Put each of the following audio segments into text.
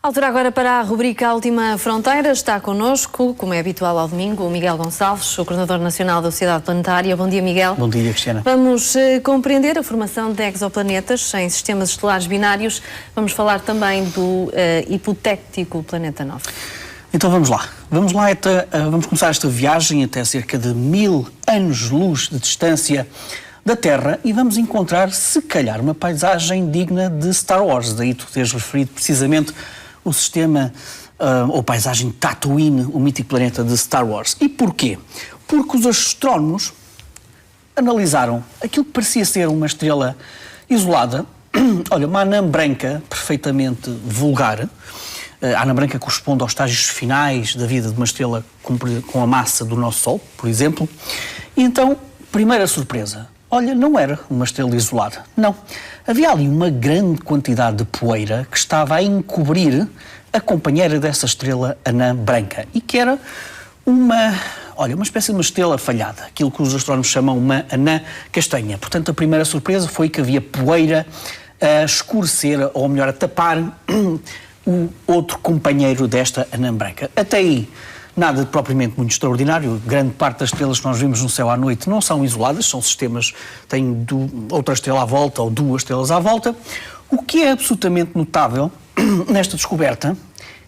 Altura agora para a rubrica A Última Fronteira. Está connosco, como é habitual ao domingo, o Miguel Gonçalves, o Coordenador Nacional da Sociedade Planetária. Bom dia, Miguel. Bom dia, Cristiana. Vamos compreender a formação de exoplanetas em sistemas estelares binários. Vamos falar também do hipotético Planeta 9. Então vamos lá. Vamos começar esta viagem até cerca de 1000 anos-luz de distância da Terra e vamos encontrar, se calhar, uma paisagem digna de Star Wars. Daí tu teres referido precisamente o sistema ou paisagem Tatooine, o mítico planeta de Star Wars. E porquê? Porque os astrónomos analisaram aquilo que parecia ser uma estrela isolada, olha, uma anã branca perfeitamente vulgar. A anã branca corresponde aos estágios finais da vida de uma estrela com a massa do nosso Sol, por exemplo. E então, primeira surpresa, olha, não era uma estrela isolada, não. Havia ali uma grande quantidade de poeira que estava a encobrir a companheira dessa estrela anã branca e que era uma espécie de uma estrela falhada, aquilo que os astrónomos chamam uma anã castanha. Portanto, a primeira surpresa foi que havia poeira a escurecer, ou melhor, a tapar o outro companheiro desta anã branca. Até aí, nada de propriamente muito extraordinário. Grande parte das estrelas que nós vemos no céu à noite não são isoladas, são sistemas, têm outra estrela à volta ou duas estrelas à volta. O que é absolutamente notável nesta descoberta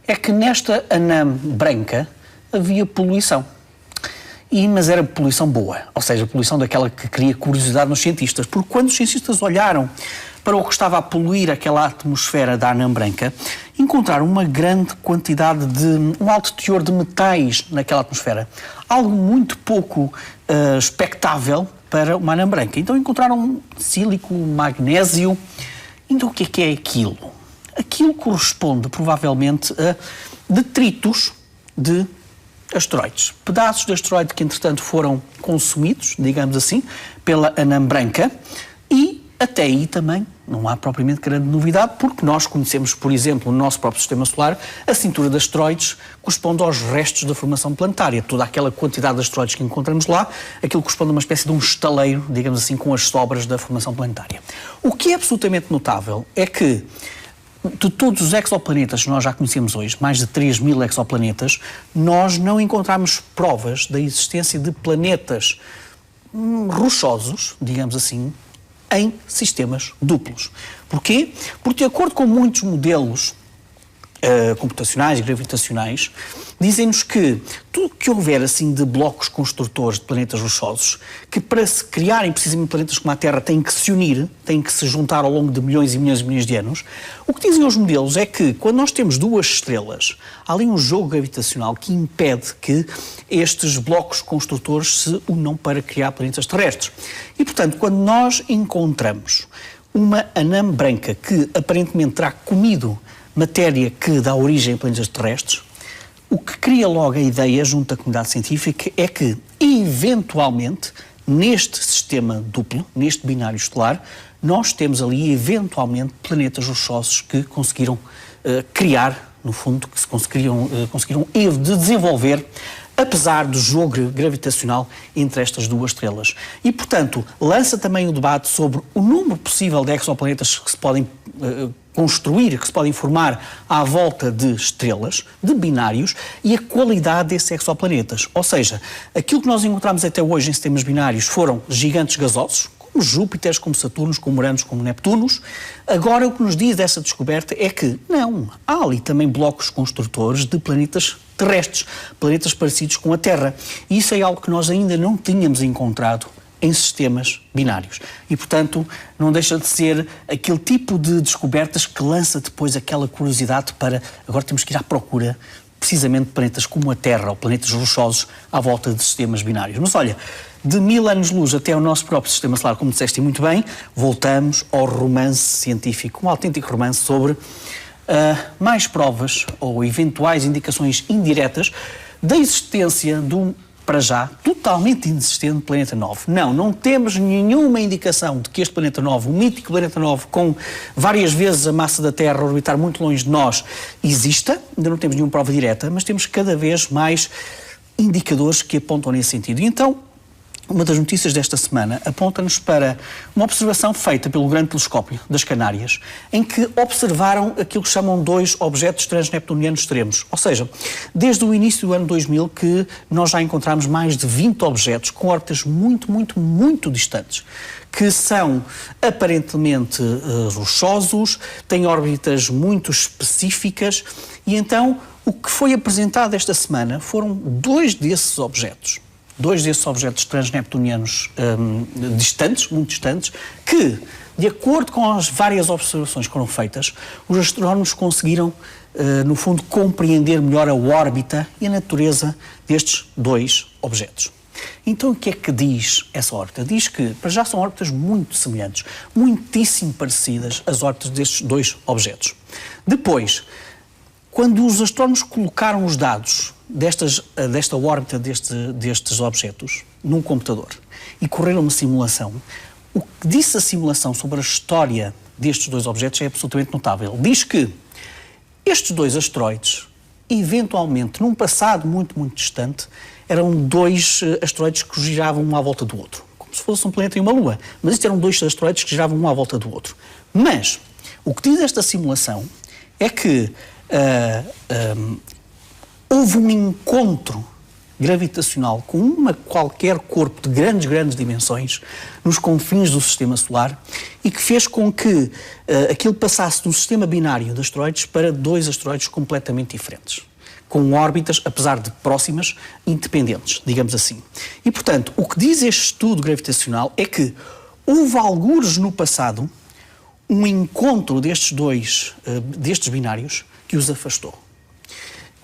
é que nesta anã branca havia poluição. Mas era poluição boa, ou seja, poluição daquela que cria curiosidade nos cientistas, porque quando os cientistas olharam para o que estava a poluir aquela atmosfera da anã branca, encontraram uma grande quantidade um alto teor de metais naquela atmosfera. Algo muito pouco expectável para uma anã branca. Então encontraram sílico, magnésio. Então o que é aquilo? Aquilo corresponde provavelmente a detritos de asteroides. Pedaços de asteroide que entretanto foram consumidos, digamos assim, pela anã branca e até aí também não há propriamente grande novidade, porque nós conhecemos, por exemplo, no nosso próprio sistema solar, a cintura de asteroides corresponde aos restos da formação planetária. Toda aquela quantidade de asteroides que encontramos lá, aquilo corresponde a uma espécie de um estaleiro, digamos assim, com as sobras da formação planetária. O que é absolutamente notável é que de todos os exoplanetas que nós já conhecemos hoje, mais de 3000 exoplanetas, nós não encontramos provas da existência de planetas rochosos, digamos assim, em sistemas duplos. Porquê? Porque, de acordo com muitos modelos computacionais e gravitacionais, dizem-nos que tudo que houver assim de blocos construtores de planetas rochosos, que para se criarem precisamente planetas como a Terra têm que se unir, têm que se juntar ao longo de milhões e milhões e milhões de anos, o que dizem os modelos é que quando nós temos duas estrelas, há ali um jogo gravitacional que impede que estes blocos construtores se unam para criar planetas terrestres. E, portanto, quando nós encontramos uma anã branca que aparentemente terá comido matéria que dá origem a planetas terrestres, o que cria logo a ideia junto à comunidade científica é que, eventualmente, neste sistema duplo, neste binário estelar, nós temos ali, eventualmente, planetas rochosos que conseguiram criar, no fundo, que se conseguiram desenvolver, apesar do jogo gravitacional entre estas duas estrelas. E, portanto, lança também o debate sobre o número possível de exoplanetas que se podem construir, que se podem formar à volta de estrelas, de binários, e a qualidade desses exoplanetas. Ou seja, aquilo que nós encontramos até hoje em sistemas binários foram gigantes gasosos, como Júpiter, como Saturno, como Urano, como Neptunos. Agora, o que nos diz essa descoberta é que, não, há ali também blocos construtores de planetas terrestres, planetas parecidos com a Terra. E isso é algo que nós ainda não tínhamos encontrado em sistemas binários. E, portanto, não deixa de ser aquele tipo de descobertas que lança depois aquela curiosidade para agora temos que ir à procura precisamente de planetas como a Terra ou planetas rochosos à volta de sistemas binários. Mas olha, de 1000 anos-luz até o nosso próprio sistema solar, como disseste muito bem, voltamos ao romance científico, um autêntico romance sobre mais provas ou eventuais indicações indiretas da existência de um, para já, totalmente inexistente planeta 9. Não temos nenhuma indicação de que este planeta 9, o mítico planeta 9, com várias vezes a massa da Terra a orbitar muito longe de nós, exista. Ainda não temos nenhuma prova direta, mas temos cada vez mais indicadores que apontam nesse sentido. E então, uma das notícias desta semana aponta-nos para uma observação feita pelo Grande Telescópio das Canárias, em que observaram aquilo que chamam 2 objetos transneptunianos extremos. Ou seja, desde o início do ano 2000 que nós já encontramos mais de 20 objetos com órbitas muito distantes, que são aparentemente rochosos, têm órbitas muito específicas, e então o que foi apresentado esta semana foram 2 desses objetos. 2 desses objetos transneptunianos distantes, muito distantes, que, de acordo com as várias observações que foram feitas, os astrónomos conseguiram, no fundo, compreender melhor a órbita e a natureza destes 2 objetos. Então, o que é que diz essa órbita? Diz que, para já, são órbitas muito semelhantes, muitíssimo parecidas às órbitas destes 2 objetos. Depois, quando os astrónomos colocaram os dados desta órbita destes objetos num computador e correram uma simulação, o que disse a simulação sobre a história destes 2 objetos é absolutamente notável. Diz que estes 2 asteroides, eventualmente, num passado muito distante, eram 2 asteroides que giravam um à volta do outro, como se fosse um planeta e uma lua, mas estes eram 2 asteroides que giravam um à volta do outro. Mas o que diz esta simulação é que houve um encontro gravitacional com qualquer corpo de grandes dimensões nos confins do Sistema Solar e que fez com que aquilo passasse de um sistema binário de asteroides para 2 asteroides completamente diferentes, com órbitas, apesar de próximas, independentes, digamos assim. E, portanto, o que diz este estudo gravitacional é que houve algures no passado um encontro destes binários que os afastou.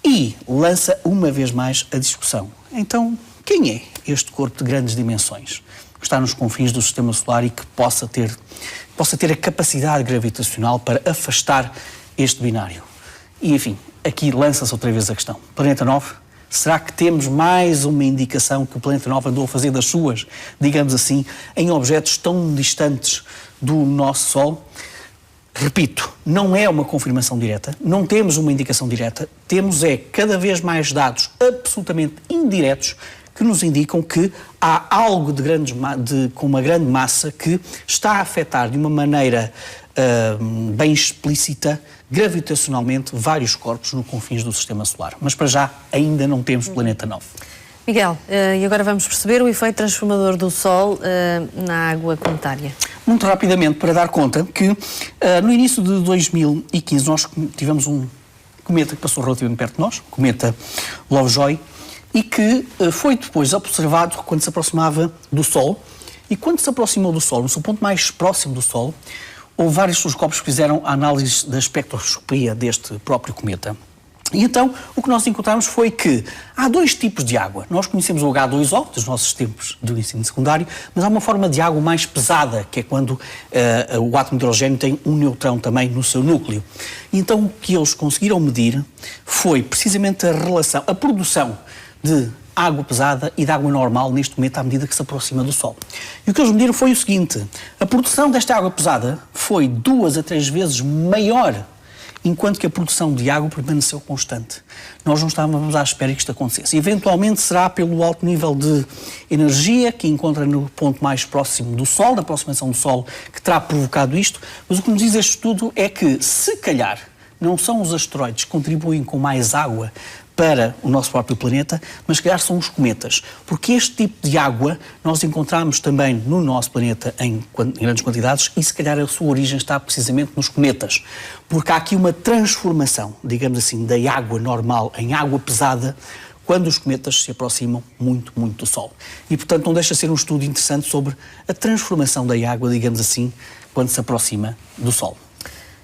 E lança uma vez mais a discussão. Então, quem é este corpo de grandes dimensões que está nos confins do Sistema Solar e que possa ter a capacidade gravitacional para afastar este binário? E, enfim, aqui lança-se outra vez a questão. Planeta 9? Será que temos mais uma indicação que o Planeta 9 andou a fazer das suas, digamos assim, em objetos tão distantes do nosso Sol? Repito, não é uma confirmação direta, não temos uma indicação direta, temos cada vez mais dados absolutamente indiretos que nos indicam que há algo com uma grande massa que está a afetar de uma maneira bem explícita, gravitacionalmente, vários corpos no confins do Sistema Solar. Mas para já ainda não temos Planeta 9. Miguel, e agora vamos perceber o efeito transformador do Sol na água planetária. Muito rapidamente, para dar conta que no início de 2015 nós tivemos um cometa que passou relativamente perto de nós, o cometa Lovejoy, e que foi depois observado quando se aproximava do Sol. E quando se aproximou do Sol, no seu ponto mais próximo do Sol, houve vários telescópios que fizeram a análise da espectroscopia deste próprio cometa. E então, o que nós encontramos foi que há 2 tipos de água. Nós conhecemos o H2O, dos nossos tempos do ensino secundário, mas há uma forma de água mais pesada, que é quando o átomo de hidrogênio tem um neutrão também no seu núcleo. E então, o que eles conseguiram medir foi precisamente a produção de água pesada e de água normal neste momento à medida que se aproxima do Sol. E o que eles mediram foi o seguinte: a produção desta água pesada foi 2 a 3 vezes maior, enquanto que a produção de água permaneceu constante. Nós não estávamos à espera que isto acontecesse. Eventualmente será pelo alto nível de energia que encontra no ponto mais próximo do Sol, da aproximação do Sol, que terá provocado isto, mas o que nos diz este estudo é que, se calhar, não são os asteroides que contribuem com mais água para o nosso próprio planeta, mas se calhar são os cometas, porque este tipo de água nós encontramos também no nosso planeta em grandes quantidades e se calhar a sua origem está precisamente nos cometas, porque há aqui uma transformação, digamos assim, da água normal em água pesada quando os cometas se aproximam muito do Sol. E, portanto, não deixa de ser um estudo interessante sobre a transformação da água, digamos assim, quando se aproxima do Sol.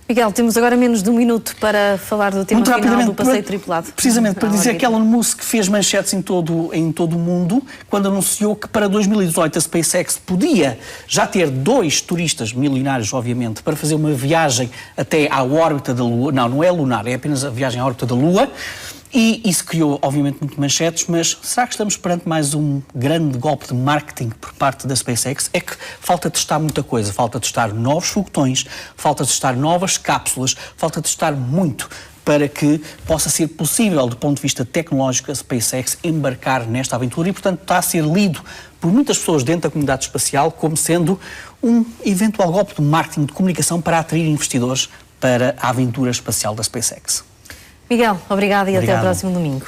Miguel, temos agora menos de 1 minuto para falar do tema final do passeio tripulado. Precisamente para dizer que Elon Musk fez manchetes em todo o mundo quando anunciou que para 2018 a SpaceX podia já ter 2 turistas milionários, obviamente, para fazer uma viagem até à órbita da Lua. Não é lunar, é apenas a viagem à órbita da Lua. E isso criou, obviamente, muito manchetes, mas será que estamos perante mais um grande golpe de marketing por parte da SpaceX? É que falta testar muita coisa, falta testar novos foguetões, falta testar novas cápsulas, falta testar muito para que possa ser possível, do ponto de vista tecnológico, a SpaceX embarcar nesta aventura e, portanto, está a ser lido por muitas pessoas dentro da comunidade espacial como sendo um eventual golpe de marketing, de comunicação para atrair investidores para a aventura espacial da SpaceX. Miguel, obrigada e até o próximo domingo.